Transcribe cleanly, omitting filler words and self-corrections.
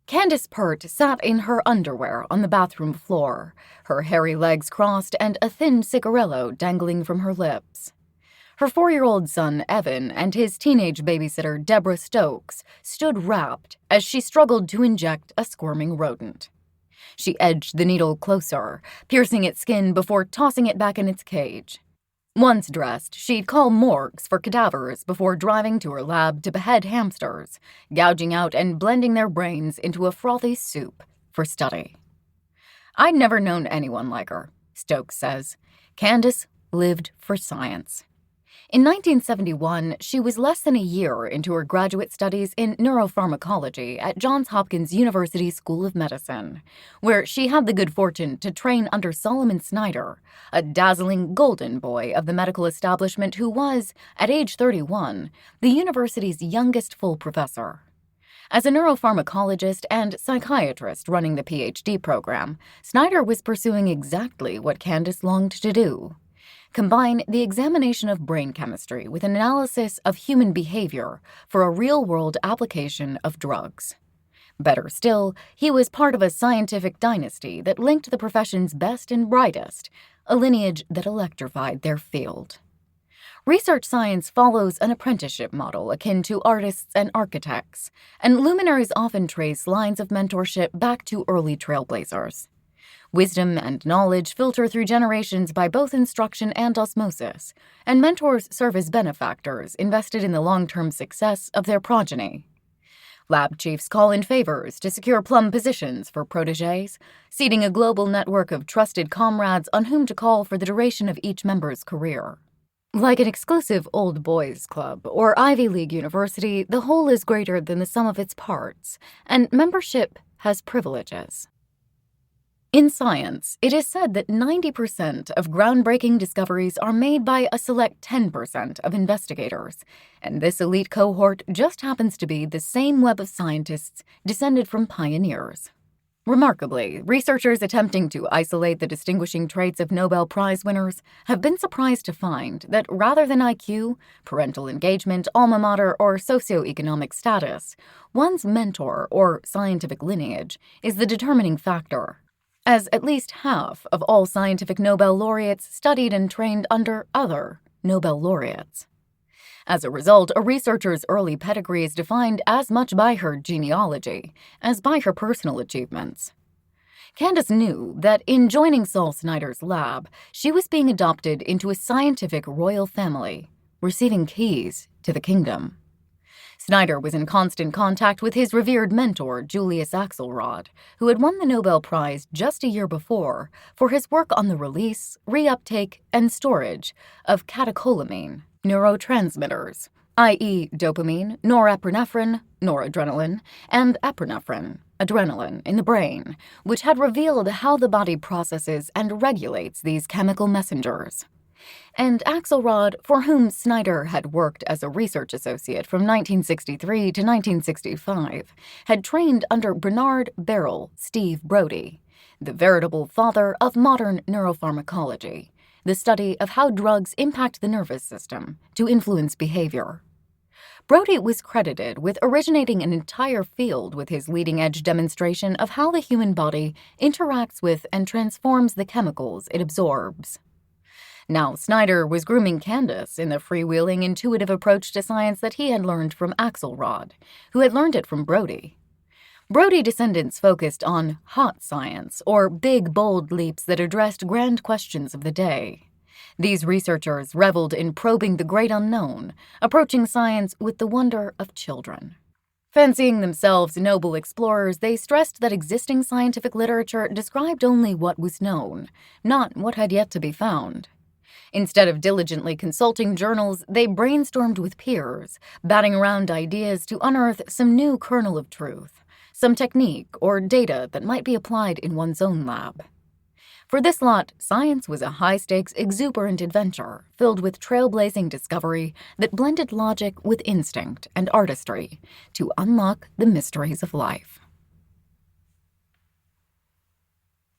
Candace Pert sat in her underwear on the bathroom floor, her hairy legs crossed and a thin cigarillo dangling from her lips. Her 4-year-old son, Evan, and his teenage babysitter, Deborah Stokes, stood rapt as she struggled to inject a squirming rodent. She edged the needle closer, piercing its skin before tossing it back in its cage. Once dressed, she'd call morgues for cadavers before driving to her lab to behead hamsters, gouging out and blending their brains into a frothy soup for study. I'd never known anyone like her, Stokes says. Candace lived for science. In 1971, she was less than a year into her graduate studies in neuropharmacology at Johns Hopkins University School of Medicine, where she had the good fortune to train under Solomon Snyder, a dazzling golden boy of the medical establishment who was, at age 31, the university's youngest full professor. As a neuropharmacologist and psychiatrist running the PhD program, Snyder was pursuing exactly what Candace longed to do. Combine the examination of brain chemistry with an analysis of human behavior for a real-world application of drugs. Better still, he was part of a scientific dynasty that linked the profession's best and brightest, a lineage that electrified their field. Research science follows an apprenticeship model akin to artists and architects, and luminaries often trace lines of mentorship back to early trailblazers. Wisdom and knowledge filter through generations by both instruction and osmosis, and mentors serve as benefactors invested in the long-term success of their progeny. Lab chiefs call in favors to secure plum positions for protégés, seeding a global network of trusted comrades on whom to call for the duration of each member's career. Like an exclusive old boys club or Ivy League university, the whole is greater than the sum of its parts, and membership has privileges. In science, it is said that 90% of groundbreaking discoveries are made by a select 10% of investigators, and this elite cohort just happens to be the same web of scientists descended from pioneers. Remarkably, researchers attempting to isolate the distinguishing traits of Nobel Prize winners have been surprised to find that rather than IQ, parental engagement, alma mater, or socioeconomic status, one's mentor or scientific lineage is the determining factor, as at least half of all scientific Nobel laureates studied and trained under other Nobel laureates. As a result, a researcher's early pedigree is defined as much by her genealogy as by her personal achievements. Candace knew that in joining Saul Snyder's lab, she was being adopted into a scientific royal family, receiving keys to the kingdom. Snyder was in constant contact with his revered mentor, Julius Axelrod, who had won the Nobel Prize just a year before for his work on the release, reuptake, and storage of catecholamine neurotransmitters, i.e. dopamine, norepinephrine, noradrenaline, and epinephrine, adrenaline, in the brain, which had revealed how the body processes and regulates these chemical messengers. And Axelrod, for whom Snyder had worked as a research associate from 1963 to 1965, had trained under Bernard Beryl Steve Brody, the veritable father of modern neuropharmacology, the study of how drugs impact the nervous system to influence behavior. Brody was credited with originating an entire field with his leading-edge demonstration of how the human body interacts with and transforms the chemicals it absorbs. Now Snyder was grooming Candace in the freewheeling, intuitive approach to science that he had learned from Axelrod, who had learned it from Brody. Brody descendants focused on hot science, or big, bold leaps that addressed grand questions of the day. These researchers reveled in probing the great unknown, approaching science with the wonder of children. Fancying themselves noble explorers, they stressed that existing scientific literature described only what was known, not what had yet to be found. Instead of diligently consulting journals, they brainstormed with peers, batting around ideas to unearth some new kernel of truth, some technique or data that might be applied in one's own lab. For this lot, science was a high-stakes, exuberant adventure filled with trailblazing discovery that blended logic with instinct and artistry to unlock the mysteries of life.